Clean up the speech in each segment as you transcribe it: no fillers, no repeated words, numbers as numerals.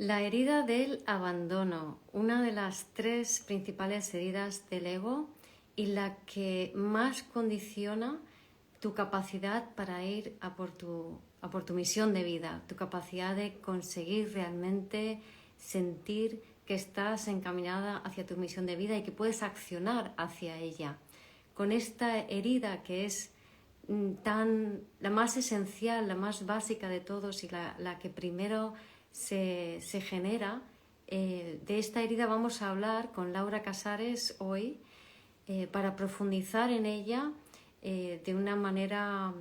La herida del abandono, una de las tres principales heridas del ego y la que más condiciona tu capacidad para ir a por tu misión de vida, tu capacidad de conseguir realmente sentir que estás encaminada hacia tu misión de vida y que puedes accionar hacia ella. Con esta herida que es la más esencial, la más básica de todos y la que primero se genera. De esta herida vamos a hablar con Laura Casares hoy para profundizar en ella de una manera,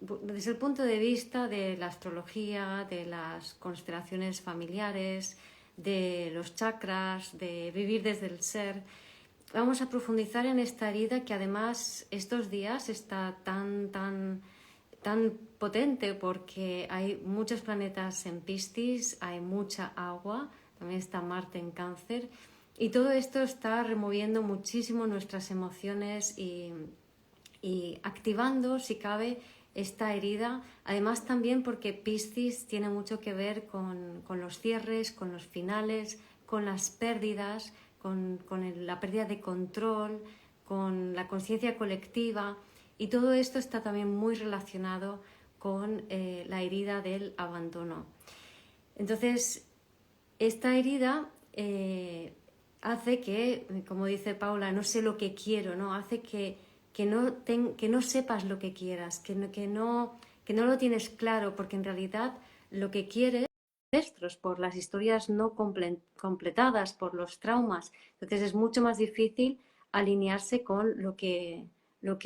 desde el punto de vista de la astrología, de las constelaciones familiares, de los chakras, de vivir desde el ser. Vamos a profundizar en esta herida que además estos días está tan potente porque hay muchos planetas en Piscis, hay mucha agua, también está Marte en Cáncer y todo esto está removiendo muchísimo nuestras emociones y activando, si cabe, esta herida. Además también porque Piscis tiene mucho que ver con los cierres, con los finales, con las pérdidas, con la pérdida de control, con la conciencia colectiva, y todo esto está también muy relacionado con la herida del abandono. Entonces, esta herida hace que, como dice Paula, no sé lo que quiero, ¿no? Hace que no sepas lo que quieras, que no lo tienes claro, porque en realidad lo que quieres por las historias no completadas, por los traumas. Entonces es mucho más difícil alinearse con lo que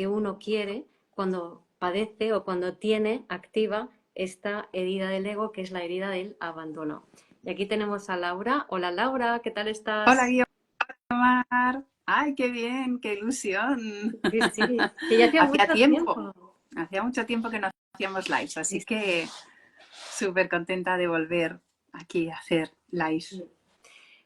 uno quiere cuando padece o cuando tiene activa esta herida del ego, que es la herida del abandono. Y aquí tenemos a Laura. Hola Laura, ¿qué tal Hola, estás? Guiomar. Ay, qué bien, qué ilusión. Sí, sí, que ya hacía Hacía mucho tiempo, tiempo. hacía mucho tiempo que no hacíamos lives, Sí, así que súper contenta de volver aquí a hacer lives. sí.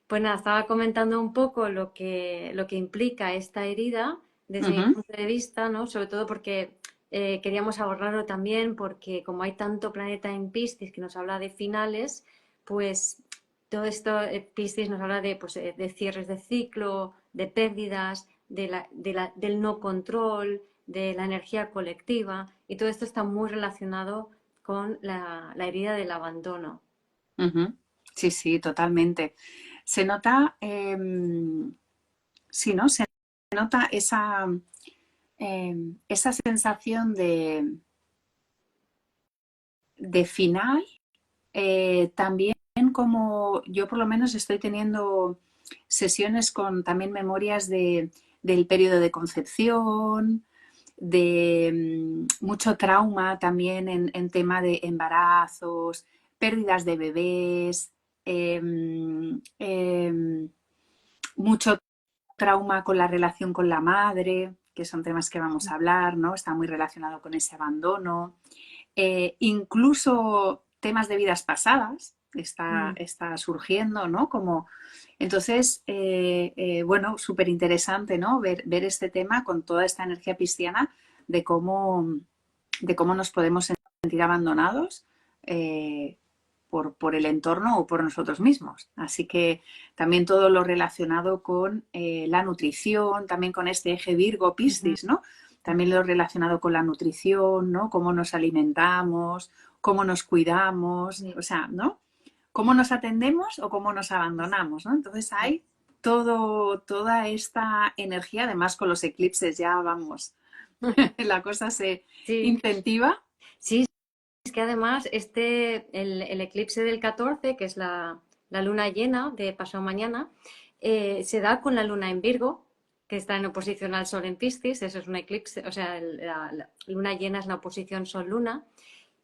Pues nada, estaba comentando un poco lo que implica esta herida desde mi Ujú. punto de vista, ¿no? Sobre todo porque queríamos abordarlo también, porque como hay tanto planeta en Piscis que nos habla de finales, pues todo esto, Piscis nos habla de cierres de ciclo, de pérdidas, del no control, de la energía colectiva, y todo esto está muy relacionado con la herida del abandono. Ujú. Sí, sí, totalmente. Se nota, sí, ¿no? Se nota esa sensación de final. También como yo por lo menos estoy teniendo sesiones con también memorias del periodo de concepción, de mucho trauma también en tema de embarazos, pérdidas de bebés, eh, eh, mucho trauma con la relación con la madre, que son temas que vamos a hablar, ¿no? Está muy relacionado con ese abandono. Incluso temas de vidas pasadas Mm. está surgiendo, ¿no? Como, entonces, bueno, súper interesante, ¿no? Ver este tema con toda esta energía pisciana de cómo nos podemos sentir abandonados por el entorno o por nosotros mismos. Así que también todo lo relacionado con la nutrición, también con este eje Ujú. Virgo-Piscis, ¿no? También lo relacionado con la nutrición, ¿no? Cómo nos alimentamos, cómo nos cuidamos, Sí, o sea, ¿no? Cómo nos atendemos o cómo nos abandonamos, ¿no? Entonces sí. hay toda esta energía, además con los eclipses ya vamos, la cosa se Sí, incentiva. sí, es que además el eclipse del 14, que es la luna llena de pasado mañana, se da con la luna en Virgo, que está en oposición al Sol en Piscis. Eso es un eclipse, o sea, la luna llena es una oposición Sol-Luna.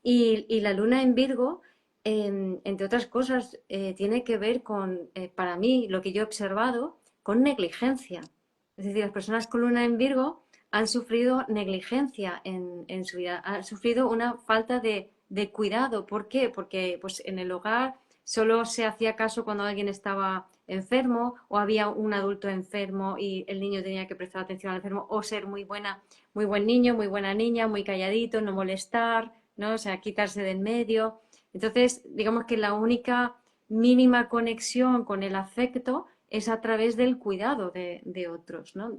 Y la luna en Virgo, entre otras cosas, tiene que ver con, para mí, lo que yo he observado, con negligencia. Es decir, las personas con luna en Virgo han sufrido negligencia en su vida, han sufrido una falta de cuidado. ¿Por qué? Porque pues, en el hogar solo se hacía caso cuando alguien estaba enfermo o había un adulto enfermo y el niño tenía que prestar atención al enfermo, o ser muy buen niño, muy buena niña, muy calladito, no molestar, ¿no? O sea, quitarse del medio. Entonces, digamos que la única mínima conexión con el afecto es a través del cuidado de otros, ¿no?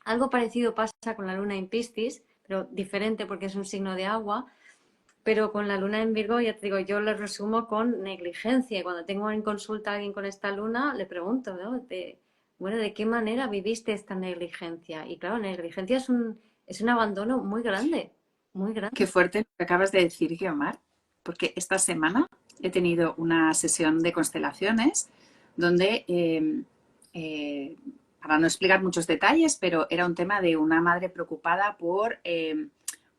Algo parecido pasa con la luna en Piscis, pero diferente porque es un signo de agua, pero con la luna en Virgo, ya te digo, yo lo resumo con negligencia. Y cuando tengo en consulta a alguien con esta luna, le pregunto, ¿no? Bueno, ¿de qué manera viviste esta negligencia? Y claro, negligencia es un abandono muy grande, muy grande. Qué fuerte lo que acabas de decir, Guiomar, porque esta semana he tenido una sesión de constelaciones donde, para no explicar muchos detalles, pero era un tema de una madre preocupada por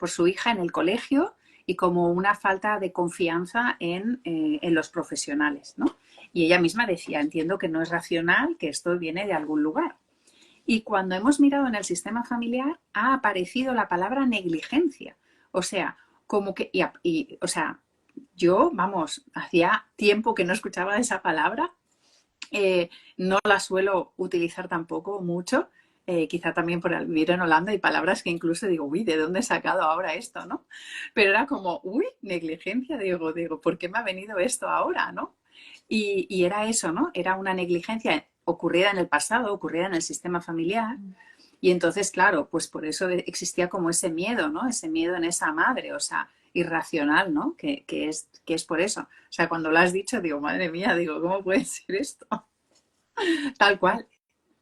su hija en el colegio y como una falta de confianza en los profesionales, ¿no? Y ella misma decía, entiendo que no es racional, que esto viene de algún lugar. Y cuando hemos mirado en el sistema familiar, ha aparecido la palabra negligencia. O sea, como que, o sea, yo, vamos, hacía tiempo que no escuchaba esa palabra, no la suelo utilizar tampoco mucho, quizá también por el vivir en Holanda hay palabras que incluso digo, uy, ¿de dónde he sacado ahora esto, no? Pero era como, uy, negligencia, digo, ¿por qué me ha venido esto ahora, no? Y era eso, ¿no? Era una negligencia ocurrida en el pasado, ocurrida en el sistema familiar. Y entonces, claro, pues por eso existía como ese miedo, ¿no? Ese miedo en esa madre, o sea, irracional, ¿no? Que es por eso. O sea, cuando lo has dicho, digo, madre mía, digo, ¿cómo puede ser esto? Tal cual,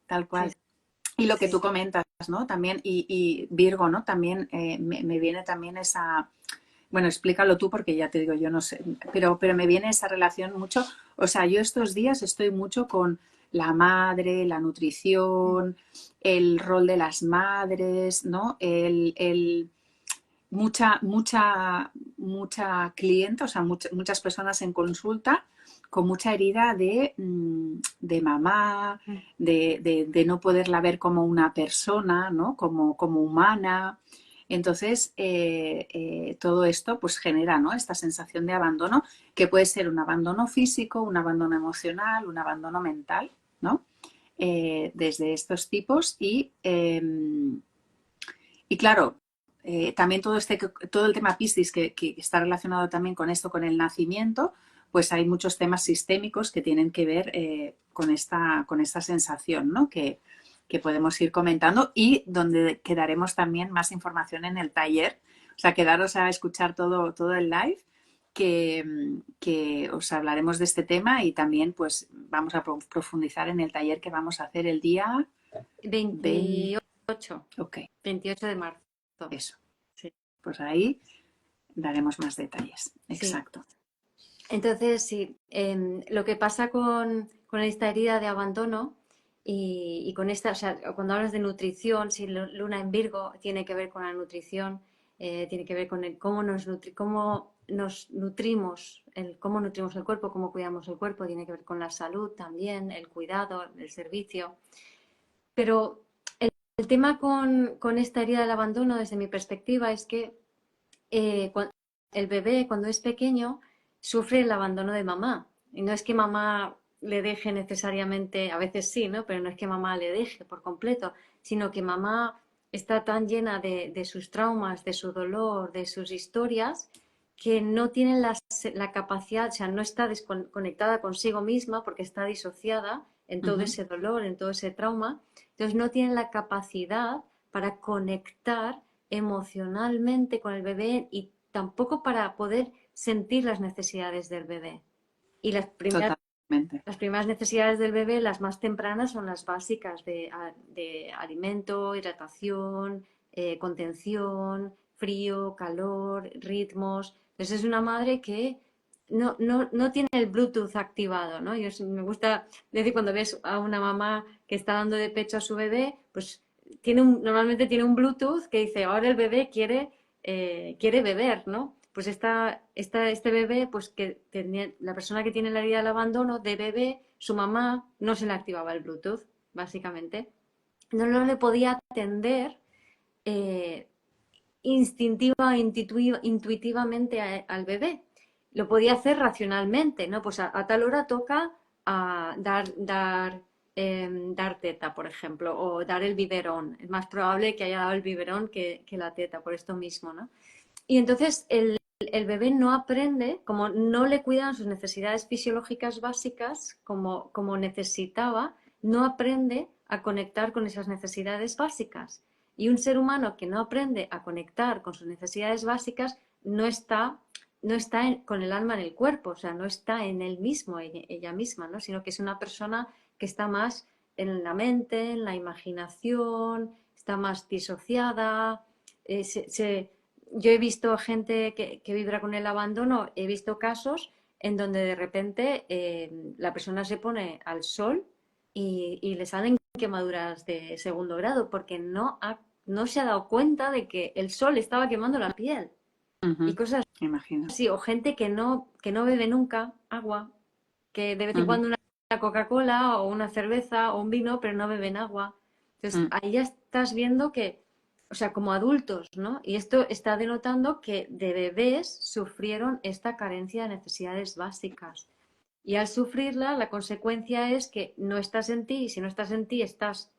tal Sí, cual. Y lo que sí. tú comentas, ¿no? También, y Virgo, ¿no? También me viene también esa, bueno, explícalo tú porque ya te digo, yo no sé, pero me viene esa relación mucho, o sea, yo estos días estoy mucho con la madre, la nutrición, el rol de las madres, ¿no? Mucha cliente, o sea, muchas personas en consulta con mucha herida de mamá, de no poderla ver como una persona, ¿no? Como humana. Entonces, todo esto pues genera, ¿no? Esta sensación de abandono, que puede ser un abandono físico, un abandono emocional, un abandono mental, ¿no? Desde estos tipos y claro, también todo el tema Piscis que está relacionado también con esto, con el nacimiento, pues hay muchos temas sistémicos que tienen que ver con esta sensación, ¿no? Que podemos ir comentando y donde quedaremos también más información en el taller. O sea, quedaros a escuchar todo el live que os hablaremos de este tema y también pues vamos a profundizar en el taller que vamos a hacer el día 20. 28, Ok, 28 de marzo. eso. Sí, Pues ahí daremos más detalles. sí. Exacto. Entonces, sí, lo que pasa con esta herida de abandono y con esta, o sea, cuando hablas de nutrición, si Luna en Virgo tiene que ver con la nutrición, tiene que ver con el cómo nos nutrimos, cómo nutrimos el cuerpo, cómo cuidamos el cuerpo, tiene que ver con la salud también, el cuidado, el servicio. Pero el tema con esta herida del abandono, desde mi perspectiva, es que el bebé cuando es pequeño sufre el abandono de mamá. Y no es que mamá le deje necesariamente, a veces sí, ¿no? Pero no es que mamá le deje por completo, sino que mamá está tan llena de sus traumas, de su dolor, de sus historias, que no tiene la capacidad, o sea, no está desconectada consigo misma porque está disociada en todo ese dolor, en todo ese trauma. Entonces no tiene la capacidad para conectar emocionalmente con el bebé y tampoco para poder sentir las necesidades del bebé. Y Totalmente. las primeras necesidades del bebé, las más tempranas, son las básicas de alimento, hidratación, contención, frío, calor, ritmos. Entonces es una madre que no tiene el Bluetooth activado, ¿no? Me gusta decir cuando ves a una mamá que está dando de pecho a su bebé, pues normalmente tiene un Bluetooth que dice, ahora el bebé quiere beber, ¿no? Pues este bebé, pues que la persona que tiene la herida del abandono de bebé, su mamá no se le activaba el Bluetooth, básicamente. No le podía atender eh, intuitivamente al bebé. Lo podía hacer racionalmente, ¿no? Pues a tal hora toca dar teta, por ejemplo, o dar el biberón. Es más probable que haya dado el biberón que la teta, por esto mismo, ¿no? Y entonces el bebé no aprende, como no le cuidan sus necesidades fisiológicas básicas como necesitaba, no aprende a conectar con esas necesidades básicas. Y un ser humano que no aprende a conectar con sus necesidades básicas no está con el alma en el cuerpo, o sea, no está en él mismo, ella misma, ¿no? Sino que es una persona que está más en la mente, en la imaginación, está más disociada, yo he visto gente que vibra con el abandono, he visto casos en donde de repente la persona se pone al sol y le salen quemaduras de segundo grado porque no se ha dado cuenta de que el sol estaba quemando la piel y Ujú, cosas me imagino. así. O gente que no bebe nunca agua, que de vez en Ujú, cuando una Coca-Cola o una cerveza o un vino, pero no beben agua. Entonces, mm, ahí ya estás viendo que, o sea, como adultos, ¿no? Y esto está denotando que de bebés sufrieron esta carencia de necesidades básicas. Y al sufrirla, la consecuencia es que no estás en ti, y si no estás en ti, estás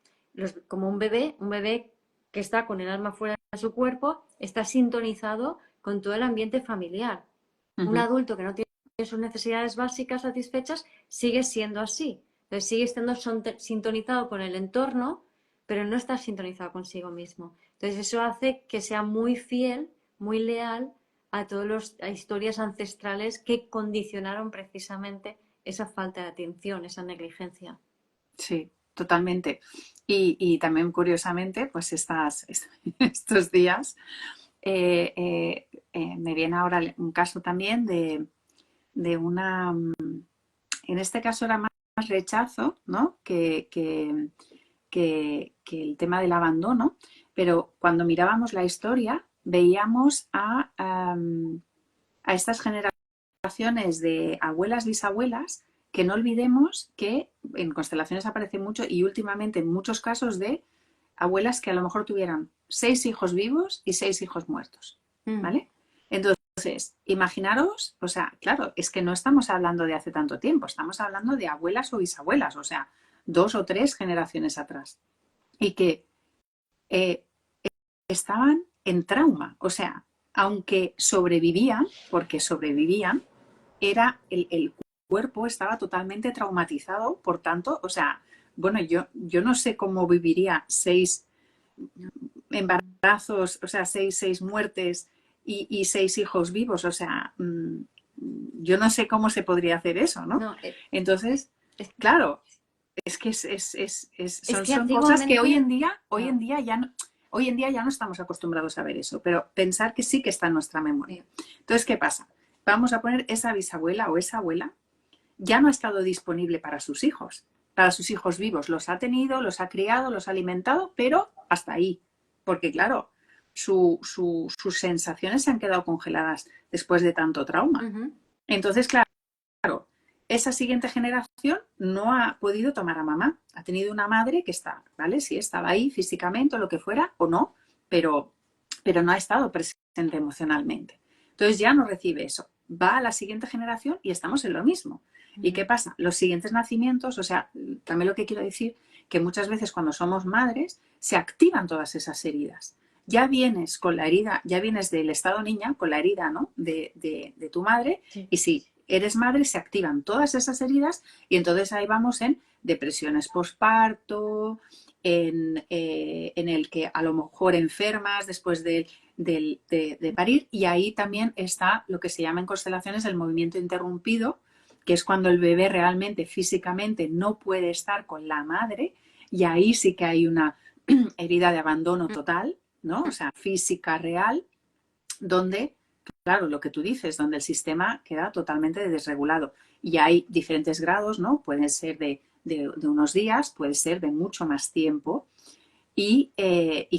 como un bebé que está con el alma fuera de su cuerpo, está sintonizado con todo el ambiente familiar. Un ujú. adulto que no tiene sus necesidades básicas satisfechas sigue siendo así. Entonces sigue estando sintonizado con el entorno, pero no está sintonizado consigo mismo. Entonces eso hace que sea muy fiel, muy leal a todas las historias ancestrales que condicionaron precisamente esa falta de atención, esa negligencia. Sí, totalmente. Y también curiosamente, pues estos días me viene ahora un caso también de una, en este caso era más rechazo, ¿no? Que el tema del abandono, pero cuando mirábamos la historia veíamos a estas generaciones de abuelas, bisabuelas, que no olvidemos que en constelaciones aparece mucho y últimamente en muchos casos de abuelas que a lo mejor tuvieran 6 hijos vivos y 6 hijos muertos, Mm. ¿vale? Entonces, imaginaros, o sea, claro, es que no estamos hablando de hace tanto tiempo, estamos hablando de abuelas o bisabuelas, o sea, 2 o 3 generaciones atrás, y que eh, estaban en trauma, o sea, aunque sobrevivían, porque sobrevivían, era el cuerpo estaba totalmente traumatizado, por tanto, o sea, bueno, yo no sé cómo viviría 6 embarazos, o sea, seis muertes y 6 hijos vivos, o sea, yo no sé cómo se podría hacer eso, ¿no? No, Entonces, es, claro, es que es que son cosas que antiguamente, hoy en no, día ya no, hoy en día ya no estamos acostumbrados a ver eso, pero pensar que sí que está en nuestra memoria. sí. Entonces, ¿qué pasa? Vamos a poner esa bisabuela o esa abuela ya no ha estado disponible para sus hijos vivos. Los ha tenido, los ha criado, los ha alimentado, pero hasta ahí. Porque claro, sus sensaciones se han quedado congeladas después de tanto trauma. Ujú. Entonces, claro, esa siguiente generación no ha podido tomar a mamá. Ha tenido una madre que está, ¿vale? Sí, estaba ahí físicamente o lo que fuera, o no, pero, pero no ha estado presente emocionalmente. Entonces ya no recibe eso. Va a la siguiente generación y estamos en lo mismo. ¿Y Ujú. qué pasa? Los siguientes nacimientos, o sea, también lo que quiero decir, que muchas veces cuando somos madres se activan todas esas heridas. Ya vienes con la herida, ya vienes del estado niña con la herida, ¿no? De tu madre, Sí. y si eres madre se activan todas esas heridas y entonces ahí vamos en depresiones postparto, en el que a lo mejor enfermas después de parir, y ahí también está lo que se llama en constelaciones el movimiento interrumpido, que es cuando el bebé realmente físicamente no puede estar con la madre, y ahí sí que hay una herida de abandono total, ¿no? O sea, física real, donde, claro, lo que tú dices, donde el sistema queda totalmente desregulado. Y hay diferentes grados, ¿no? Pueden ser de unos días, puede ser de mucho más tiempo. Y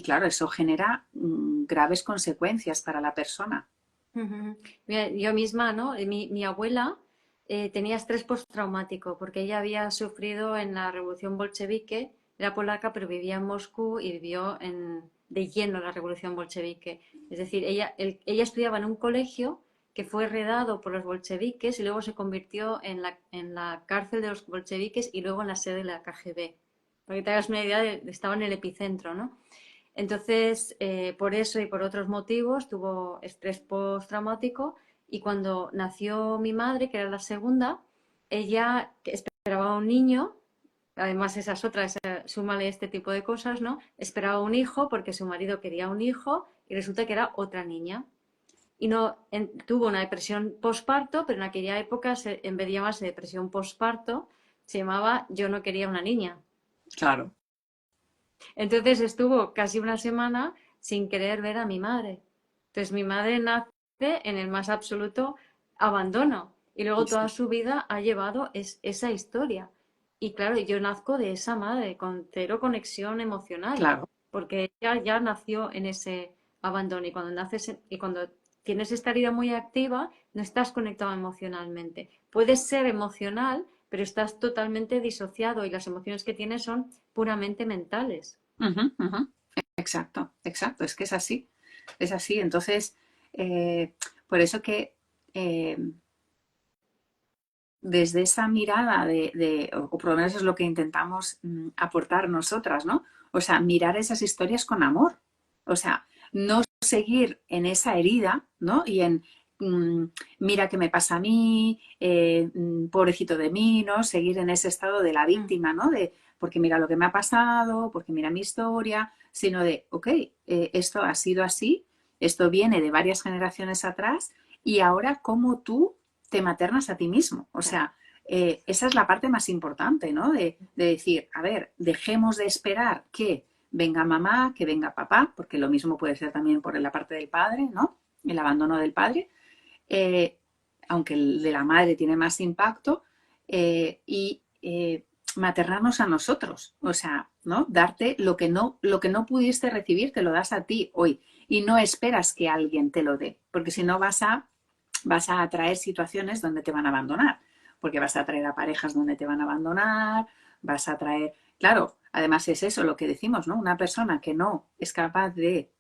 claro, eso genera graves consecuencias para la persona. Ujú. Mira, yo misma, ¿no? Mi abuela tenía estrés postraumático porque ella había sufrido en la revolución bolchevique, era polaca, pero vivía en Moscú y vivió de lleno la revolución bolchevique. Es decir, ella estudiaba en un colegio que fue heredado por los bolcheviques y luego se convirtió en la cárcel de los bolcheviques y luego en la sede de la KGB. Para que te hagas una idea, estaba en el epicentro, ¿no? Entonces, por eso y por otros motivos, tuvo estrés postraumático y cuando nació mi madre, que era la segunda, ella esperaba un niño, además esas otras, súmale este tipo de cosas, ¿no? Esperaba un hijo porque su marido quería un hijo y resulta que era otra niña. Y no tuvo una depresión posparto, pero en aquella época, en vez de llamarse depresión posparto, se llamaba yo no quería una niña. Claro. Entonces estuvo casi una semana sin querer ver a mi madre. Entonces mi madre nace en el más absoluto abandono y luego toda Sí, su vida ha llevado esa historia. Y claro, yo nazco de esa madre con cero conexión emocional, claro. porque ella ya nació en ese abandono y cuando naces y cuando tienes esta herida muy activa, no estás conectado emocionalmente. Puedes ser emocional, pero estás totalmente disociado y las emociones que tienes son puramente mentales. Ujú, ujú. Exacto, exacto, es que es así, es así. Entonces, eh, por eso que eh, desde esa mirada o por lo menos es lo que intentamos aportar nosotras, ¿no? O sea, mirar esas historias con amor, o sea, no seguir en esa herida, ¿no? Y en, mm, mira qué me pasa a mí, pobrecito de mí, ¿no? Seguir en ese estado de la Mm. víctima, ¿no? De, porque mira lo que me ha pasado, porque mira mi historia, sino de, ok, esto ha sido así, esto viene de varias generaciones atrás y ahora cómo tú te maternas a ti mismo. O Claro. sea, esa es la parte más importante, ¿no? De decir, a ver, dejemos de esperar que venga mamá, que venga papá, porque lo mismo puede ser también por la parte del padre, ¿no? El abandono del padre, eh, aunque el de la madre tiene más impacto, y maternarnos a nosotros, o sea, ¿no? Darte lo que no pudiste recibir, te lo das a ti hoy y no esperas que alguien te lo dé, porque si no vas a atraer situaciones donde te van a abandonar, porque vas a atraer a parejas donde te van a abandonar, vas a atraer, claro, además es eso lo que decimos, ¿no? Una persona que no es capaz de,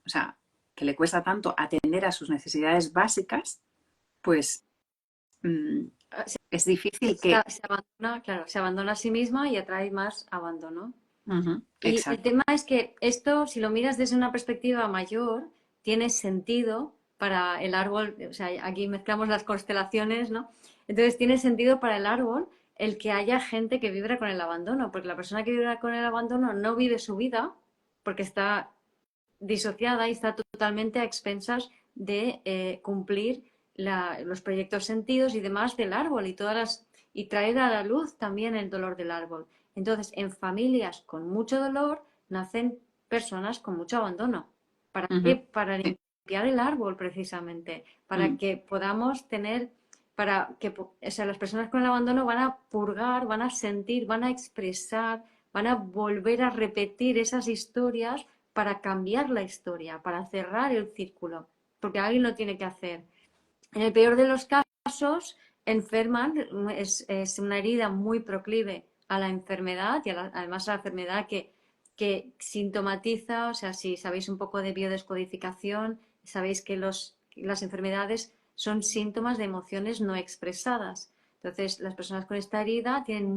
o sea, que le cuesta tanto atender a sus necesidades básicas, pues mmm, Se, es difícil que... se abandona, claro, se abandona a sí misma y atrae más abandono. Y el Exacto. tema es que esto, si lo miras desde una perspectiva mayor, tiene sentido para el árbol, o sea, aquí mezclamos las constelaciones, ¿no? Entonces tiene sentido para el árbol el que haya gente que vibra con el abandono, porque la persona que vibra con el abandono no vive su vida porque está disociada y está totalmente a expensas de cumplir los proyectos sentidos y demás del árbol y traer a la luz también el dolor del árbol. Entonces, en familias con mucho dolor nacen personas con mucho abandono. ¿Para qué? Para Sí. limpiar el árbol precisamente, para Mm, que podamos tener, para que, o sea, las personas con el abandono van a purgar, van a sentir, van a expresar, van a volver a repetir esas historias para cambiar la historia, para cerrar el círculo, porque alguien lo tiene que hacer. En el peor de los casos, enferman, es una herida muy proclive a la enfermedad y además a la enfermedad que sintomatiza, o sea, si sabéis un poco de biodescodificación, sabéis que las enfermedades son síntomas de emociones no expresadas. Entonces, las personas con esta herida tienen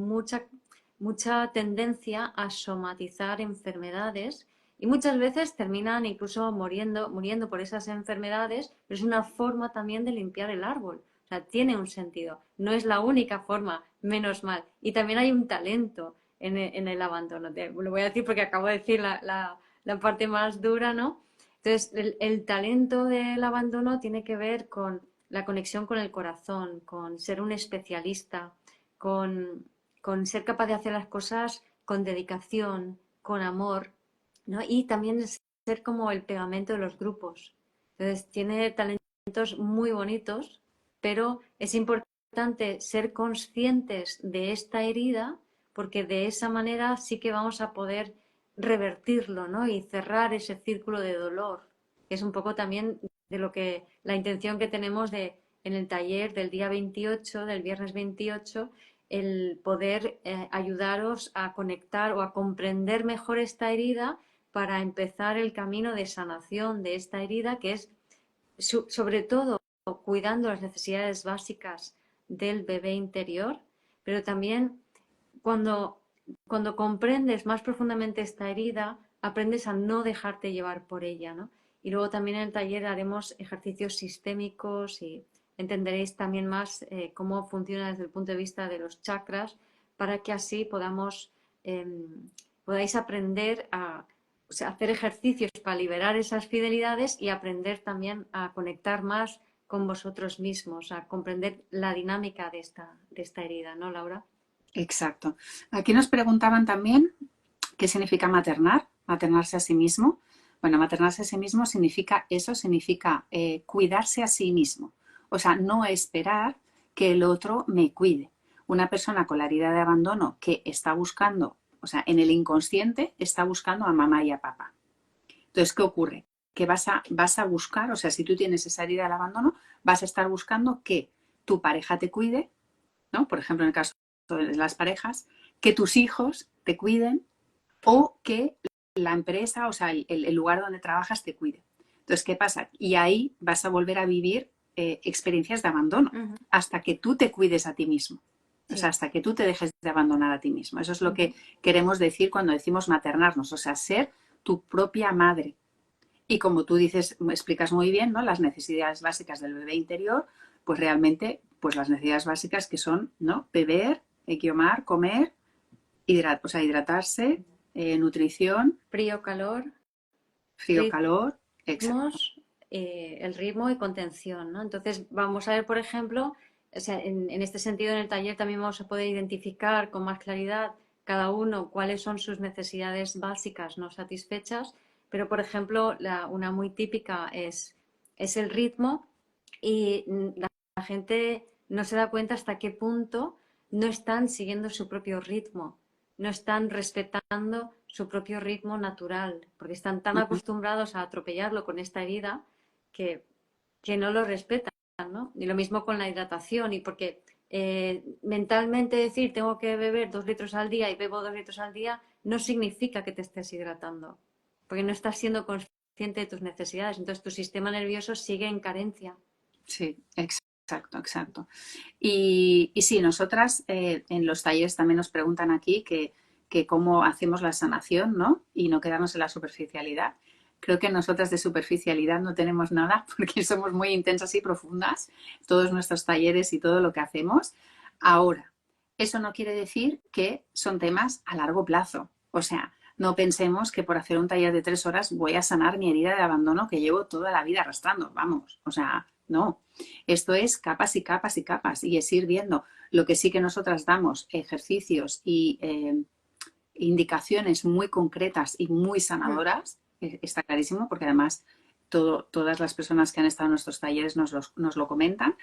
mucha tendencia a somatizar enfermedades y muchas veces terminan incluso muriendo por esas enfermedades, pero es una forma también de limpiar el árbol. O sea, tiene un sentido. No es la única forma, menos mal. Y también hay un talento en el abandono. Lo voy a decir porque acabo de decir la parte más dura, ¿no? Entonces, el talento del abandono tiene que ver con la conexión con el corazón, con ser un especialista, con, con ser capaz de hacer las cosas con dedicación, con amor, ¿no? Y también ser como el pegamento de los grupos. Entonces, tiene talentos muy bonitos, pero es importante ser conscientes de esta herida porque de esa manera sí que vamos a poder revertirlo, ¿no? Y cerrar ese círculo de dolor, que es un poco también de lo que la intención que tenemos en el taller del día 28, del viernes 28, el poder ayudaros a conectar o a comprender mejor esta herida para empezar el camino de sanación de esta herida, que es sobre todo cuidando las necesidades básicas del bebé interior, pero también cuando, cuando comprendes más profundamente esta herida, aprendes a no dejarte llevar por ella, ¿no? Y luego también en el taller haremos ejercicios sistémicos y entenderéis también más cómo funciona desde el punto de vista de los chakras para que así podáis aprender a, o sea, hacer ejercicios para liberar esas fidelidades y aprender también a conectar más con vosotros mismos, a comprender la dinámica de esta herida, ¿no, Laura? Exacto. Aquí nos preguntaban también qué significa maternar, maternarse a sí mismo. Bueno, maternarse a sí mismo significa cuidarse a sí mismo. O sea, no esperar que el otro me cuide. Una persona con la herida de abandono que está buscando, o sea, en el inconsciente está buscando a mamá y a papá. Entonces, ¿qué ocurre? Que vas a buscar, o sea, si tú tienes esa herida del abandono, vas a estar buscando que tu pareja te cuide, ¿no? Por ejemplo, en el caso de las parejas, que tus hijos te cuiden o que la empresa, o sea, el lugar donde trabajas te cuide. Entonces, ¿qué pasa? Y ahí vas a volver a vivir experiencias de abandono hasta que tú te cuides a ti mismo. Sí. O sea, hasta que tú te dejes de abandonar a ti mismo. Eso es lo que queremos decir cuando decimos maternarnos, o sea, ser tu propia madre. Y como tú dices, explicas muy bien, ¿no? Las necesidades básicas del bebé interior, pues realmente, pues las necesidades básicas que son, ¿no? Beber, equiomar, comer, hidratarse, nutrición, Frío, calor, frío, calor, ritmos, el ritmo y contención, ¿no? Entonces vamos a ver, por ejemplo, o sea, en este sentido en el taller también vamos a poder identificar con más claridad cada uno cuáles son sus necesidades básicas no satisfechas, pero por ejemplo una muy típica es el ritmo y la gente no se da cuenta hasta qué punto no están siguiendo su propio ritmo, no están respetando su propio ritmo natural, porque están tan acostumbrados a atropellarlo con esta herida que, que no lo respetan, ¿no? Y lo mismo con la hidratación, y porque mentalmente decir tengo que beber 2 litros al día y bebo 2 litros al día no significa que te estés hidratando, porque no estás siendo consciente de tus necesidades, entonces tu sistema nervioso sigue en carencia. Sí, exacto, exacto. Y sí, nosotras en los talleres también nos preguntan aquí que cómo hacemos la sanación, ¿no? Y no quedarnos en la superficialidad. Creo que nosotras de superficialidad no tenemos nada porque somos muy intensas y profundas, todos nuestros talleres y todo lo que hacemos. Ahora, eso no quiere decir que son temas a largo plazo. O sea, no pensemos que por hacer un taller de 3 horas voy a sanar mi herida de abandono que llevo toda la vida arrastrando. Vamos, o sea, no. Esto es capas y capas y capas y es ir viendo. Lo que sí que nosotras damos ejercicios y indicaciones muy concretas y muy sanadoras, está clarísimo, porque además todas las personas que han estado en nuestros talleres nos lo comentan.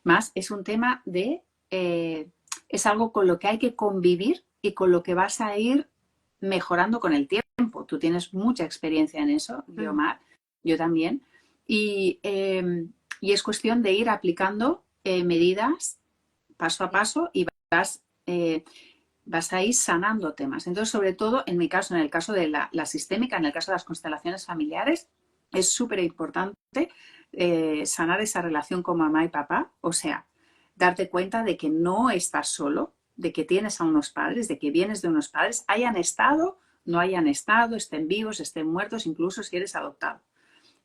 Más es un tema de, es algo con lo que hay que convivir y con lo que vas a ir mejorando con el tiempo. Tú tienes mucha experiencia en eso, Guiomar, yo también. Y es cuestión de ir aplicando medidas paso a paso y vas a ir sanando temas. Entonces, sobre todo, en mi caso, en el caso de la sistémica, en el caso de las constelaciones familiares, es súper importante sanar esa relación con mamá y papá. O sea, darte cuenta de que no estás solo, de que tienes a unos padres, de que vienes de unos padres, hayan estado, no hayan estado, estén vivos, estén muertos, incluso si eres adoptado.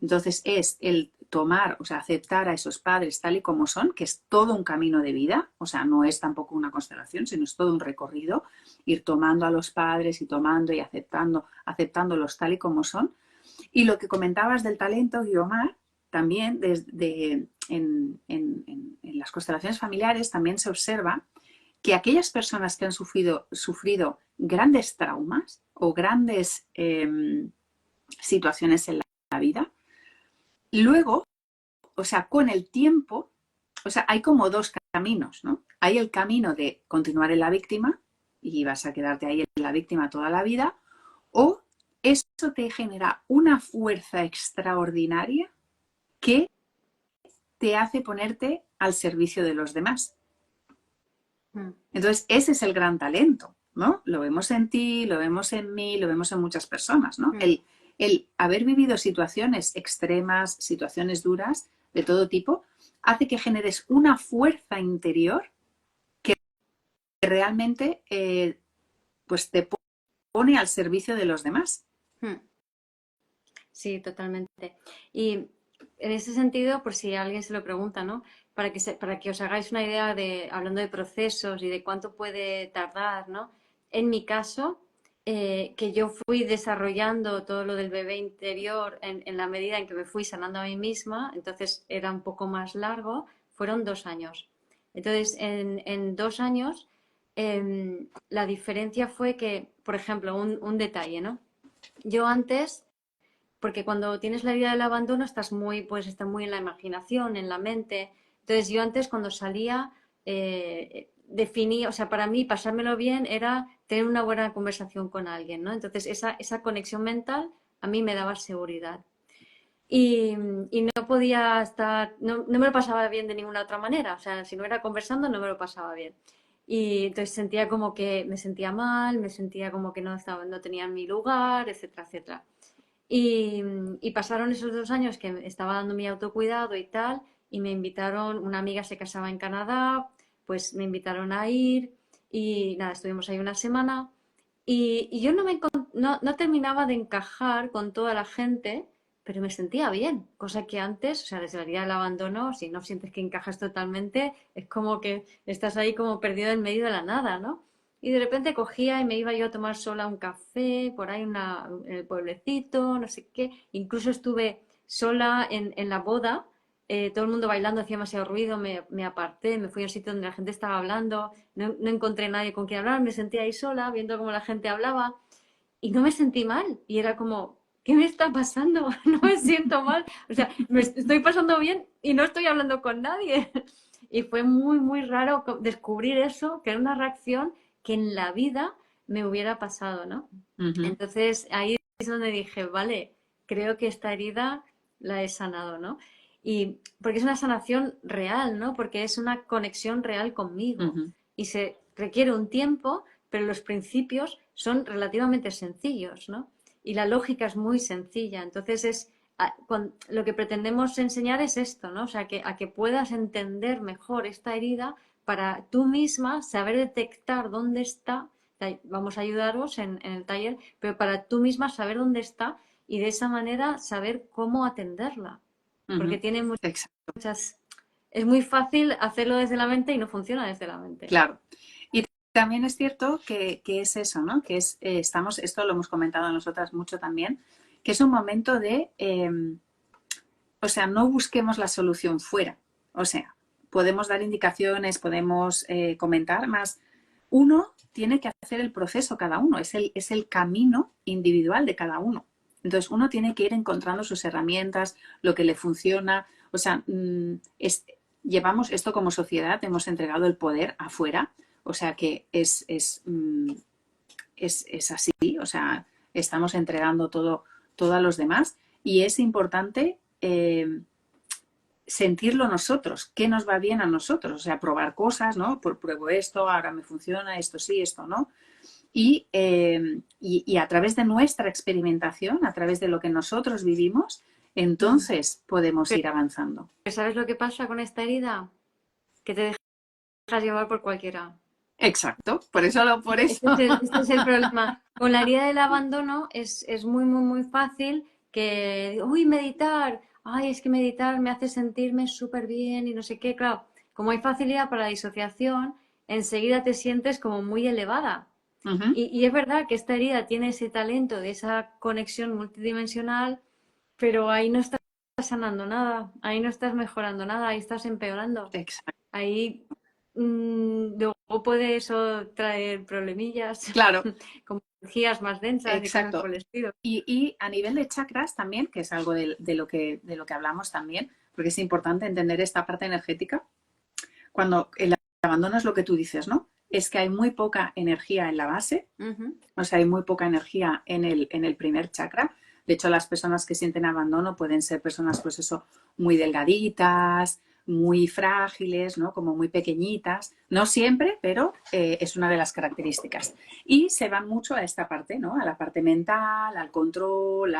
Entonces es el tomar, o sea, aceptar a esos padres tal y como son, que es todo un camino de vida, o sea, no es tampoco una constelación, sino es todo un recorrido, ir tomando a los padres y tomando y aceptándolos tal y como son. Y lo que comentabas del talento, Guiomar, también en las constelaciones familiares también se observa que aquellas personas que han sufrido grandes traumas o grandes situaciones en la vida, luego, o sea, con el tiempo, o sea, hay como 2 caminos, ¿no? Hay el camino de continuar en la víctima y vas a quedarte ahí en la víctima toda la vida, o eso te genera una fuerza extraordinaria que te hace ponerte al servicio de los demás. Entonces, ese es el gran talento, ¿no? Lo vemos en ti, lo vemos en mí, lo vemos en muchas personas, ¿no? El haber vivido situaciones extremas, situaciones duras de todo tipo, hace que generes una fuerza interior que realmente pues te pone al servicio de los demás. Hmm. Sí, totalmente. Y en ese sentido, por si alguien se lo pregunta, ¿no? Para que os hagáis una idea de, hablando de procesos y de cuánto puede tardar, ¿no? En mi caso, que yo fui desarrollando todo lo del bebé interior en la medida en que me fui sanando a mí misma, entonces era un poco más largo, fueron 2 años. Entonces, en 2 años, la diferencia fue que, por ejemplo, un detalle, ¿no? Yo antes, porque cuando tienes la herida del abandono estás muy, pues estás muy en la imaginación, en la mente. Entonces yo antes cuando salía definía, o sea, para mí pasármelo bien era tener una buena conversación con alguien, ¿no? Entonces esa conexión mental a mí me daba seguridad. Y, y no podía estar, no me lo pasaba bien de ninguna otra manera, o sea, si no era conversando no me lo pasaba bien. Y entonces sentía como que me sentía mal, me sentía como que no estaba, no tenía mi lugar, etcétera, etcétera. Y, y pasaron esos 2 años que estaba dando mi autocuidado y tal, y me invitaron, una amiga se casaba en Canadá, pues me invitaron a ir y nada, estuvimos ahí una semana y yo no terminaba de encajar con toda la gente, pero me sentía bien, cosa que antes, o sea, desde la herida del abandono, si no sientes que encajas totalmente, es como que estás ahí como perdido en medio de la nada, ¿no? Y de repente cogía y me iba yo a tomar sola un café, por ahí en el pueblecito, no sé qué. Incluso estuve sola en la boda, todo el mundo bailando, hacía demasiado ruido, me aparté, me fui a un sitio donde la gente estaba hablando, no encontré nadie con quien hablar, me sentía ahí sola, viendo cómo la gente hablaba y no me sentí mal. Y era como, ¿qué me está pasando? No me siento mal. O sea, me estoy pasando bien y no estoy hablando con nadie. Y fue muy, muy raro descubrir eso, que era una reacción que en la vida me hubiera pasado, ¿no? Ujú, Entonces ahí es donde dije, vale, creo que esta herida la he sanado, ¿no? Y porque es una sanación real, ¿no? Porque es una conexión real conmigo ujú, y se requiere un tiempo, pero los principios son relativamente sencillos, ¿no? Y la lógica es muy sencilla. Entonces lo que pretendemos enseñar es esto, ¿no? O sea, a que puedas entender mejor esta herida para tú misma saber detectar dónde está. Vamos a ayudaros en el taller, pero para tú misma saber dónde está y de esa manera saber cómo atenderla. Porque ujú. tiene Exacto, muchas... Es muy fácil hacerlo desde la mente y no funciona desde la mente. claro. Y también es cierto que es eso, ¿no? Que es, estamos, esto lo hemos comentado nosotras mucho también, que es un momento de, o sea, no busquemos la solución fuera. O sea, podemos dar indicaciones, podemos comentar, más uno tiene que hacer el proceso cada uno, es el camino individual de cada uno. Entonces, uno tiene que ir encontrando sus herramientas, lo que le funciona. O sea, llevamos esto como sociedad, hemos entregado el poder afuera, o sea que es así, o sea, estamos entregando todo a los demás y es importante sentirlo nosotros, qué nos va bien a nosotros, o sea, probar cosas, ¿no? Pruebo esto, ahora me funciona, esto sí, esto no. Y a través de nuestra experimentación, a través de lo que nosotros vivimos, entonces podemos ir avanzando. Pero ¿sabes lo que pasa con esta herida? Que te dejas llevar por cualquiera. Exacto, por eso lo por eso. Este es el problema. Con la herida del abandono es muy, muy, muy fácil que, uy, meditar, ay, es que meditar me hace sentirme súper bien y no sé qué. Claro, como hay facilidad para la disociación, enseguida te sientes como muy elevada. Uh -huh. Y es verdad que esta herida tiene ese talento de esa conexión multidimensional, pero ahí no estás sanando nada, ahí no estás mejorando nada, ahí estás empeorando. Exacto. Ahí luego puede eso traer problemillas, Claro, como energías más densas y cosas exacto. por el estilo. Y a nivel de chakras también, que es algo de lo que hablamos también, porque es importante entender esta parte energética. Cuando el abandono es lo que tú dices, ¿no? Es que hay muy poca energía en la base, o sea, hay muy poca energía en el primer chakra. De hecho, las personas que sienten abandono pueden ser personas, pues eso, muy delgaditas, muy frágiles, ¿no? Como muy pequeñitas. No siempre, pero es una de las características. Y se van mucho a esta parte, ¿no? A la parte mental, al control,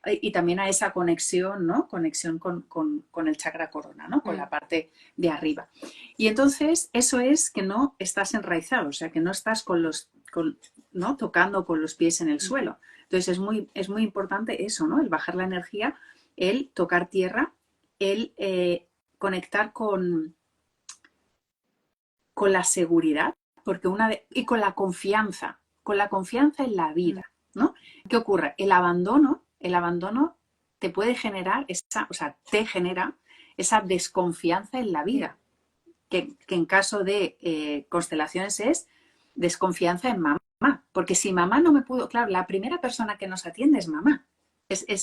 y también a esa conexión, ¿no? Conexión con el chakra corona, ¿no? Con la parte de arriba. Y entonces eso es que no estás enraizado, o sea, que no estás ¿no? Tocando con los pies en el suelo. Entonces es muy importante eso, ¿no? El bajar la energía, el tocar tierra, el conectar con la seguridad, porque y con la confianza en la vida, ¿no? ¿Qué ocurre? El abandono te puede generar te genera esa desconfianza en la vida, que en caso de constelaciones es desconfianza en mamá, porque si mamá no me pudo, claro, la primera persona que nos atiende es mamá.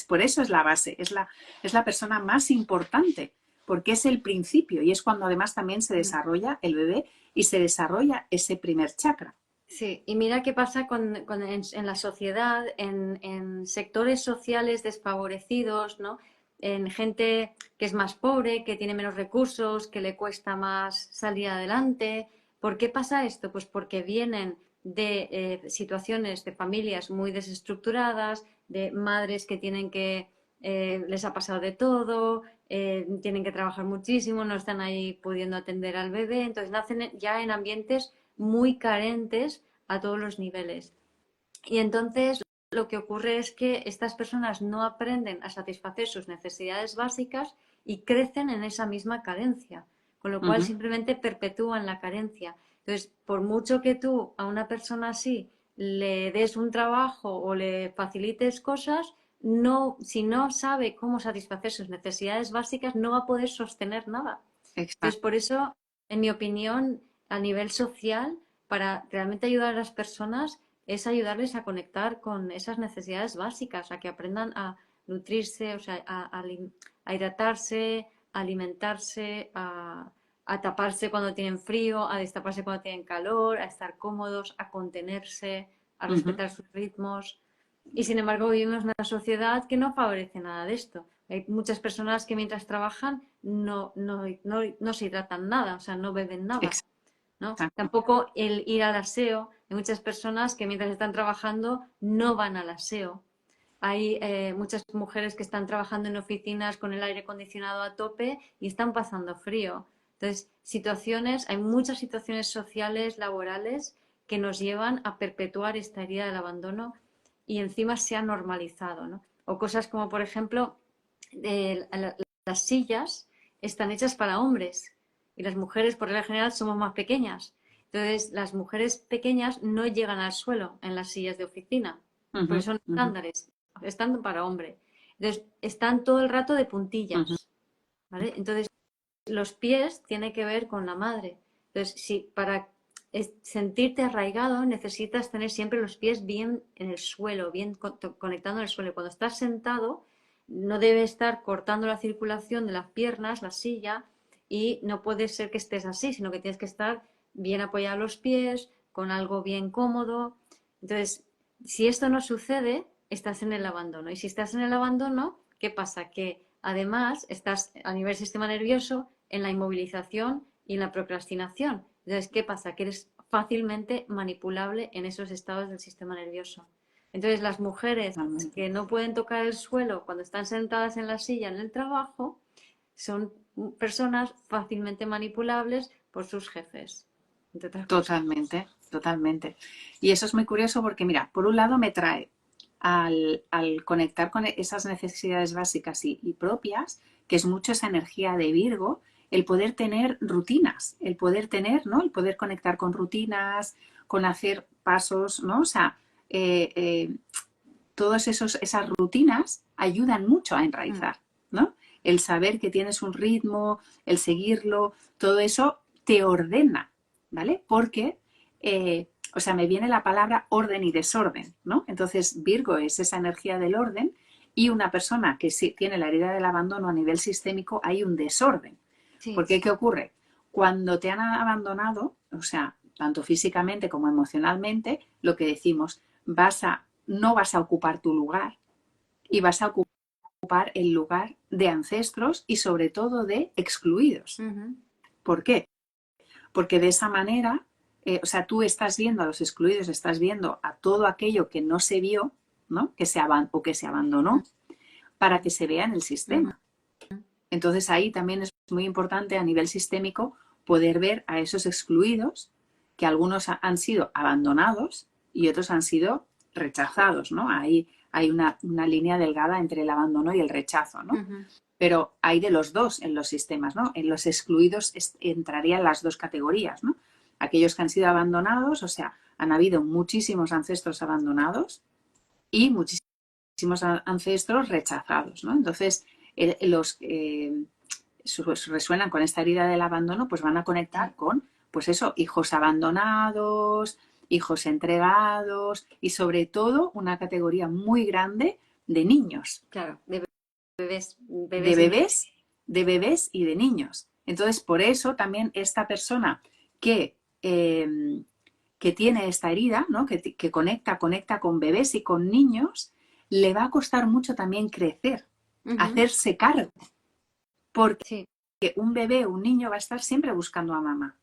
Por eso es la base, es la persona más importante, porque es el principio y es cuando además también se desarrolla el bebé y se desarrolla ese primer chakra. Sí, y mira qué pasa en la sociedad, en sectores sociales desfavorecidos, ¿no? En gente que es más pobre, que tiene menos recursos, que le cuesta más salir adelante. ¿Por qué pasa esto? Pues porque vienen de situaciones de familias muy desestructuradas, de madres que les ha pasado de todo, tienen que trabajar muchísimo, no están ahí pudiendo atender al bebé, entonces nacen ya en ambientes muy carentes a todos los niveles. Y entonces lo que ocurre es que estas personas no aprenden a satisfacer sus necesidades básicas y crecen en esa misma carencia, con lo cual simplemente perpetúan la carencia. Entonces, por mucho que tú a una persona así le des un trabajo o le facilites cosas, no, si no sabe cómo satisfacer sus necesidades básicas, no va a poder sostener nada. Entonces, Exacto. por eso, en mi opinión, a nivel social, para realmente ayudar a las personas, es ayudarles a conectar con esas necesidades básicas, a que aprendan a nutrirse, o sea, a hidratarse, a alimentarse, a taparse cuando tienen frío, a destaparse cuando tienen calor, a estar cómodos, a contenerse, a respetar sus ritmos. Y sin embargo, vivimos en una sociedad que no favorece nada de esto. Hay muchas personas que mientras trabajan no se hidratan nada, o sea, no beben nada, ¿no? Exacto. Tampoco el ir al aseo. Hay muchas personas que mientras están trabajando no van al aseo. Hay muchas mujeres que están trabajando en oficinas con el aire acondicionado a tope y están pasando frío. Entonces, hay muchas situaciones sociales, laborales, que nos llevan a perpetuar esta herida del abandono y encima se ha normalizado, ¿no? O cosas como, por ejemplo, las sillas están hechas para hombres y las mujeres, por regla general, somos más pequeñas. Entonces, las mujeres pequeñas no llegan al suelo en las sillas de oficina, porque son estándares, están para hombre. Entonces, están todo el rato de puntillas, ¿vale? Entonces, los pies tienen que ver con la madre. Entonces, si para sentirte arraigado necesitas tener siempre los pies bien en el suelo, bien conectando en el suelo. Cuando estás sentado, no debe estar cortando la circulación de las piernas, la silla, y no puede ser que estés así, sino que tienes que estar bien apoyado los pies, con algo bien cómodo. Entonces, si esto no sucede, estás en el abandono. Y si estás en el abandono, ¿qué pasa? Que además estás a nivel sistema nervioso en la inmovilización y en la procrastinación. Entonces, ¿qué pasa? Que eres fácilmente manipulable en esos estados del sistema nervioso. Entonces, las mujeres que no pueden tocar el suelo cuando están sentadas en la silla en el trabajo son personas fácilmente manipulables por sus jefes, entre otras cosas. Totalmente, totalmente. Y eso es muy curioso porque, mira, por un lado me trae al conectar con esas necesidades básicas y propias, que es mucho esa energía de Virgo, el poder tener rutinas, el poder tener, ¿no? El poder conectar con rutinas, con hacer pasos, ¿no? O sea, todas esas rutinas ayudan mucho a enraizar, ¿no? El saber que tienes un ritmo, el seguirlo, todo eso te ordena, ¿vale? Porque, me viene la palabra orden y desorden, ¿no? Entonces, Virgo es esa energía del orden y una persona que sí tiene la herida del abandono a nivel sistémico, hay un desorden. Sí. Porque, ¿qué ocurre? Cuando te han abandonado, o sea, tanto físicamente como emocionalmente, lo que decimos, no vas a ocupar tu lugar y vas a ocupar ocupar el lugar de ancestros y sobre todo de excluidos. ¿Por qué? Porque de esa manera, o sea, tú estás viendo a los excluidos, estás viendo a todo aquello que no se vio, ¿no? Que se abandonó, para que se vea en el sistema. Entonces ahí también es muy importante a nivel sistémico poder ver a esos excluidos, que algunos han sido abandonados y otros han sido rechazados, ¿no? Ahí hay una línea delgada entre el abandono y el rechazo, ¿no? Pero hay de los dos en los sistemas, ¿no? En los excluidos entrarían las dos categorías, ¿no? Aquellos que han sido abandonados, o sea, han habido muchísimos ancestros abandonados y muchísimos ancestros rechazados, ¿no? Entonces, los resuenan con esta herida del abandono, pues van a conectar con, pues eso, hijos abandonados, hijos entregados y sobre todo una categoría muy grande de niños. Claro, de bebés y de niños. Entonces, por eso también esta persona que tiene esta herida, ¿no? que conecta con bebés y con niños, le va a costar mucho también crecer, hacerse cargo. Porque un bebé o un niño va a estar siempre buscando a mamá.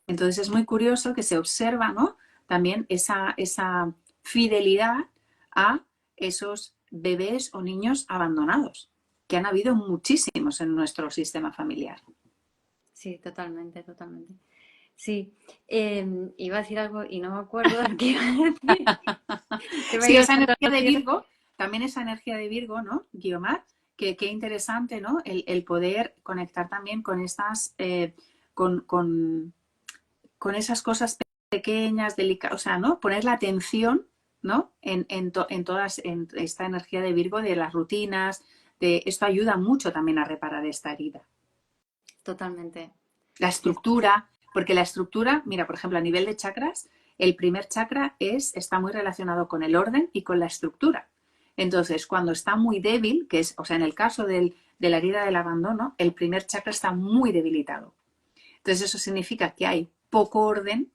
Entonces es muy curioso que se observa, ¿no? También esa fidelidad a esos bebés o niños abandonados, que han habido muchísimos en nuestro sistema familiar. Sí, totalmente, totalmente. Sí, iba a decir algo y no me acuerdo de qué iba a decir. Sí, esa energía de Virgo, también esa energía de Virgo, ¿no, Guiomar? Qué interesante, ¿no? El poder conectar también con estas, con esas cosas pequeñas, delicadas, o sea, ¿no? Poner la atención, ¿no? En esta energía de Virgo, de las rutinas, esto ayuda mucho también a reparar esta herida. Totalmente. La estructura, porque la estructura, mira, por ejemplo, a nivel de chakras, el primer chakra está muy relacionado con el orden y con la estructura. Entonces, cuando está muy débil, que es, o sea, en el caso de la herida del abandono, el primer chakra está muy debilitado. Entonces, eso significa que hay poco orden,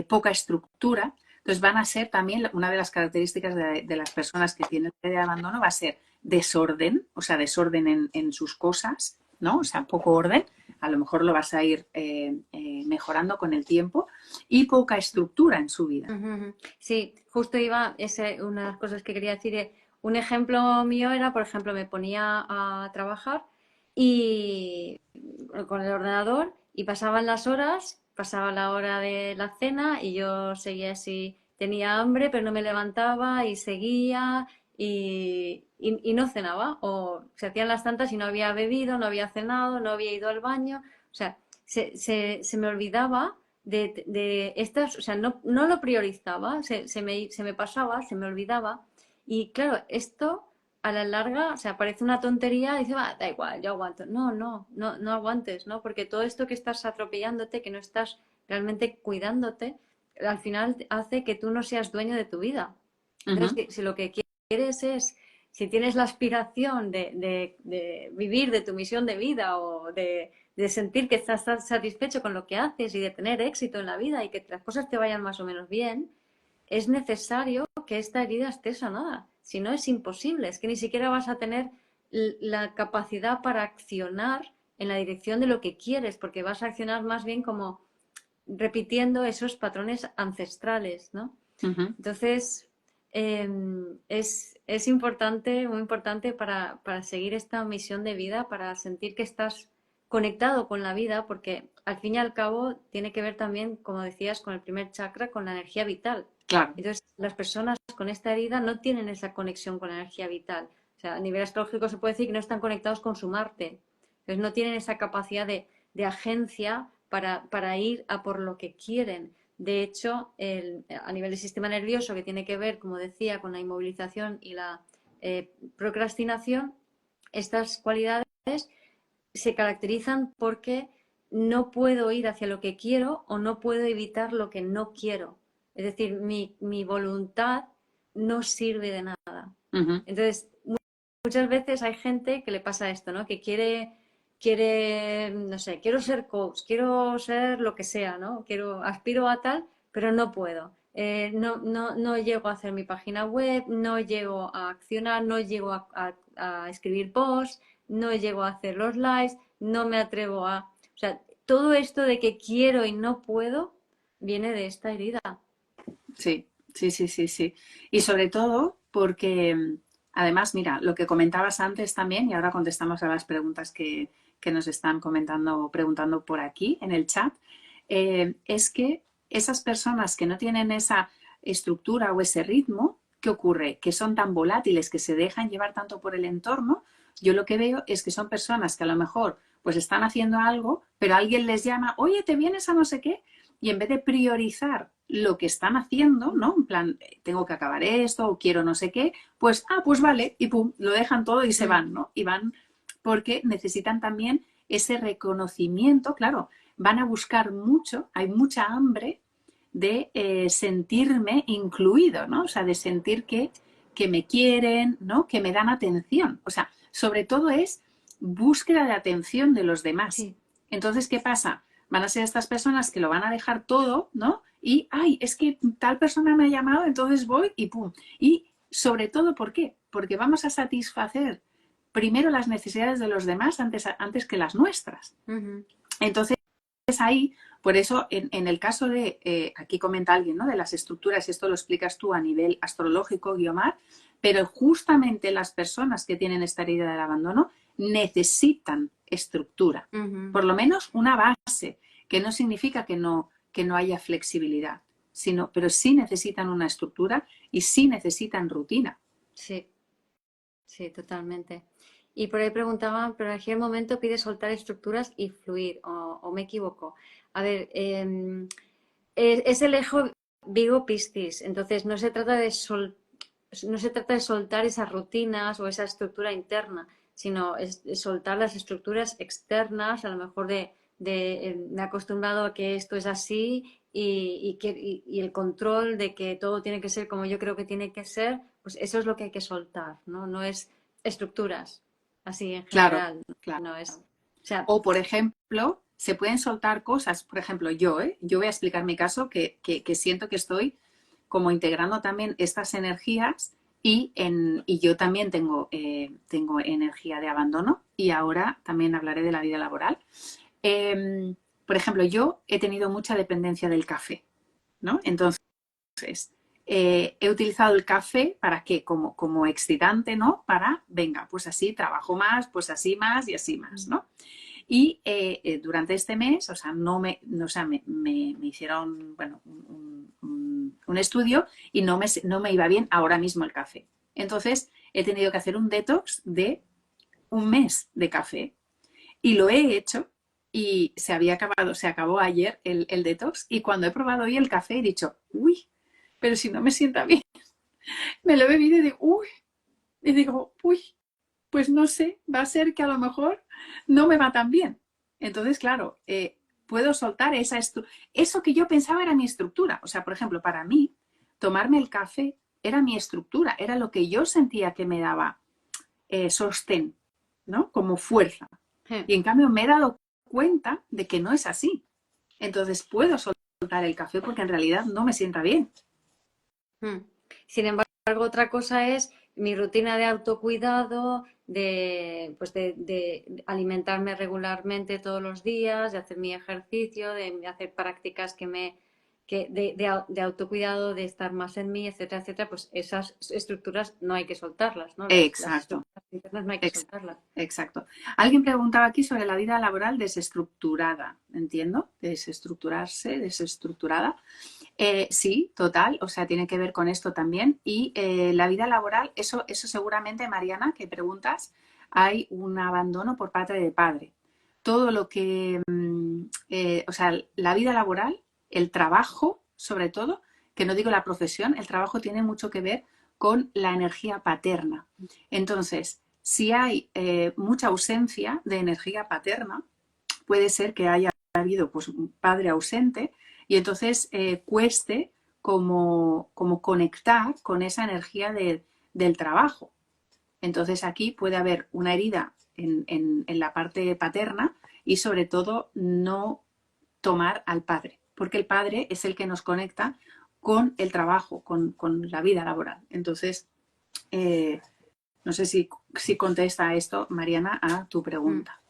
poca estructura. Entonces, van a ser también, una de las características de las personas que tienen herida de abandono va a ser desorden, o sea, desorden en sus cosas, ¿no? O sea, poco orden. A lo mejor lo vas a ir mejorando con el tiempo, y poca estructura en su vida. Sí, justo una de las cosas que quería decir, un ejemplo mío era, por ejemplo, me ponía a trabajar y con el ordenador y pasaban las horas, pasaba la hora de la cena y yo seguía así, tenía hambre pero no me levantaba y seguía y no cenaba, o se hacían las tantas y no había bebido, no había cenado, no había ido al baño, o sea, se me olvidaba de estas, o sea, no lo priorizaba, se me pasaba, se me olvidaba. Y claro, esto a la larga, o sea, parece una tontería, dice, va, da igual, yo aguanto. No aguantes, ¿no? Porque todo esto que estás atropellándote, que no estás realmente cuidándote, al final hace que tú no seas dueño de tu vida. Entonces, si lo que quieres es, si tienes la aspiración de vivir de tu misión de vida o de sentir que estás satisfecho con lo que haces y de tener éxito en la vida y que las cosas te vayan más o menos bien, es necesario que esta herida esté sanada. Si no, es imposible. Es que ni siquiera vas a tener la capacidad para accionar en la dirección de lo que quieres, porque vas a accionar más bien como repitiendo esos patrones ancestrales, ¿no? Entonces, es importante, muy importante para seguir esta misión de vida, para sentir que estás conectado con la vida, porque al fin y al cabo tiene que ver también, como decías, con el primer chakra, con la energía vital. Claro. Entonces, las personas con esta herida no tienen esa conexión con la energía vital. O sea, a nivel astrológico se puede decir que no están conectados con su Marte. Entonces, no tienen esa capacidad de agencia para ir a por lo que quieren. De hecho, a nivel del sistema nervioso, que tiene que ver, como decía, con la inmovilización y la procrastinación, estas cualidades se caracterizan porque no puedo ir hacia lo que quiero o no puedo evitar lo que no quiero. Es decir, mi voluntad no sirve de nada. Entonces, muchas veces hay gente que le pasa esto, ¿no? Que quiere, no sé, quiero ser coach, quiero ser lo que sea, ¿no? Aspiro a tal, pero no puedo. no llego a hacer mi página web, no llego a accionar, no llego a escribir posts, no llego a hacer los lives, no me atrevo a... O sea, todo esto de que quiero y no puedo viene de esta herida. Sí, sí, sí, sí, sí. Y sobre todo porque, además, mira, lo que comentabas antes también, y ahora contestamos a las preguntas que nos están preguntando por aquí en el chat, es que esas personas que no tienen esa estructura o ese ritmo, ¿qué ocurre? Que son tan volátiles, que se dejan llevar tanto por el entorno. Yo lo que veo es que son personas que a lo mejor pues están haciendo algo, pero alguien les llama, oye, ¿te vienes a no sé qué? Y en vez de priorizar lo que están haciendo, ¿no? En plan, tengo que acabar esto o quiero no sé qué, pues, pues vale, y pum, lo dejan todo y se van, ¿no? Y van porque necesitan también ese reconocimiento, claro, van a buscar mucho, hay mucha hambre de sentirme incluido, ¿no? O sea, de sentir que me quieren, ¿no? Que me dan atención. O sea, sobre todo es búsqueda de atención de los demás. Sí. Entonces, ¿qué pasa? Van a ser estas personas que lo van a dejar todo, ¿no? Y, ay, es que tal persona me ha llamado, entonces voy y pum. Y sobre todo, ¿por qué? Porque vamos a satisfacer primero las necesidades de los demás antes que las nuestras. Uh-huh. Entonces, ahí, por eso, en el caso de, aquí comenta alguien, ¿no? De las estructuras, esto lo explicas tú a nivel astrológico, Guiomar, pero justamente las personas que tienen esta herida del abandono necesitan estructura, por lo menos una base, que no significa que no haya flexibilidad, pero sí necesitan una estructura y sí necesitan rutina. Sí, sí, totalmente. Y por ahí preguntaban, pero en aquel momento pide soltar estructuras y fluir, o me equivoco. A ver, es el eje Vigo-Piscis, entonces no se trata de soltar esas rutinas o esa estructura interna, sino es soltar las estructuras externas, a lo mejor me he acostumbrado a que esto es así y el control de que todo tiene que ser como yo creo que tiene que ser, pues eso es lo que hay que soltar, ¿no? No es estructuras, así en Claro, general, claro. no es... O sea, O, por ejemplo, se pueden soltar cosas, por ejemplo, yo voy a explicar mi caso, que siento que estoy como integrando también estas energías y yo también tengo energía de abandono y ahora también hablaré de la vida laboral. Por ejemplo, yo he tenido mucha dependencia del café, ¿no? Entonces, he utilizado el café para qué, como excitante, ¿no? Para, venga, pues así trabajo más, pues así más y así más, ¿no? Y durante este mes, o sea, me hicieron, bueno, un estudio y no me iba bien ahora mismo el café. Entonces, he tenido que hacer un detox de un mes de café. Y lo he hecho y se acabó ayer el detox. Y cuando he probado hoy el café he dicho, uy, pero si no me sienta bien. Me lo he bebido y digo, uy, pues no sé, va a ser que a lo mejor no me va tan bien. Entonces, claro, puedo soltar eso que yo pensaba era mi estructura. O sea, por ejemplo, para mí, tomarme el café era mi estructura, era lo que yo sentía que me daba sostén, ¿no? Como fuerza. Y en cambio me he dado cuenta de que no es así. Entonces puedo soltar el café porque en realidad no me sienta bien. Sin embargo, otra cosa es mi rutina de autocuidado, de alimentarme regularmente todos los días, de hacer mi ejercicio, de hacer prácticas de autocuidado, de estar más en mí, etcétera, etcétera. Pues esas estructuras no hay que soltarlas, ¿no? Las Exacto. estructuras internas no hay que soltarlas. Exacto. Alguien preguntaba aquí sobre la vida laboral desestructurada. Entiendo, desestructurarse, desestructurada. Sí, total, o sea, tiene que ver con esto también. Y la vida laboral, eso seguramente, Mariana, que preguntas, hay un abandono por parte de padre. Todo lo que, o sea, la vida laboral, el trabajo, sobre todo, que no digo la profesión, el trabajo tiene mucho que ver con la energía paterna. Entonces, si hay mucha ausencia de energía paterna, puede ser que haya habido pues, un padre ausente y entonces cueste como conectar con esa energía del trabajo. Entonces aquí puede haber una herida en la parte paterna y sobre todo no tomar al padre, porque el padre es el que nos conecta con el trabajo, con la vida laboral. Entonces, no sé si contesta esto, Mariana, a tu pregunta.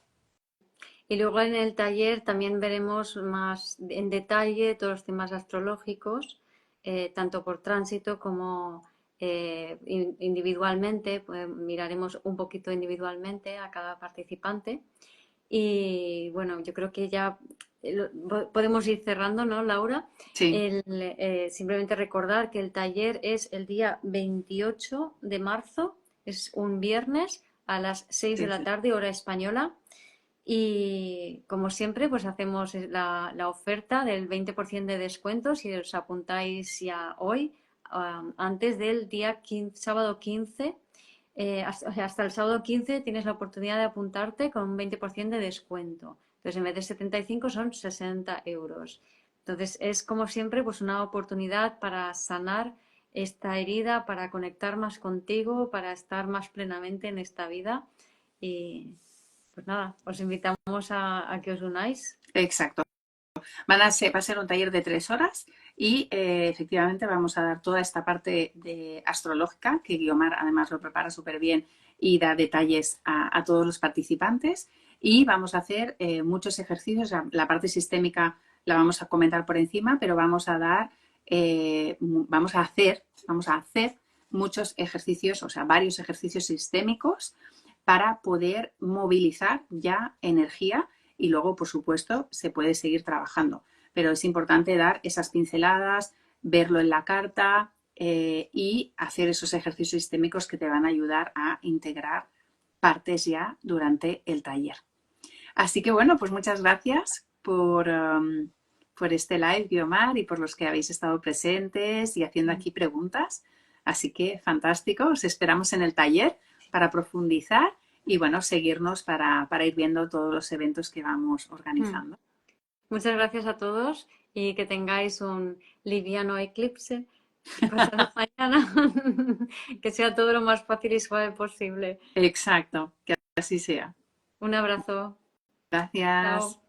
Y luego en el taller también veremos más en detalle todos los temas astrológicos, tanto por tránsito como individualmente. Pues miraremos un poquito individualmente a cada participante. Y bueno, yo creo que ya podemos ir cerrando, ¿no, Laura? Sí. Simplemente recordar que el taller es el día 28 de marzo, es un viernes a las 6 de la tarde, hora española. Y como siempre, pues hacemos la oferta del 20% de descuento si os apuntáis ya hoy, antes del día sábado 15. Hasta el sábado 15 tienes la oportunidad de apuntarte con un 20% de descuento. Entonces, en vez de 75 son 60 euros. Entonces, es como siempre, pues una oportunidad para sanar esta herida, para conectar más contigo, para estar más plenamente en esta vida. Y pues nada, os invitamos a que os unáis. Exacto. Va a ser un taller de 3 horas y efectivamente vamos a dar toda esta parte de astrológica, que Guiomar además lo prepara súper bien y da detalles a todos los participantes. Y vamos a hacer muchos ejercicios. La parte sistémica la vamos a comentar por encima, pero vamos a hacer muchos ejercicios, o sea, varios ejercicios sistémicos para poder movilizar ya energía y luego, por supuesto, se puede seguir trabajando. Pero es importante dar esas pinceladas, verlo en la carta y hacer esos ejercicios sistémicos que te van a ayudar a integrar partes ya durante el taller. Así que bueno, pues muchas gracias por este live, Guiomar, y por los que habéis estado presentes y haciendo aquí preguntas. Así que fantástico, os esperamos en el taller para profundizar y bueno, seguirnos para ir viendo todos los eventos que vamos organizando. Muchas gracias a todos y que tengáis un liviano eclipse pasado mañana, que sea todo lo más fácil y suave posible. Exacto, que así sea. Un abrazo. Gracias. Chao.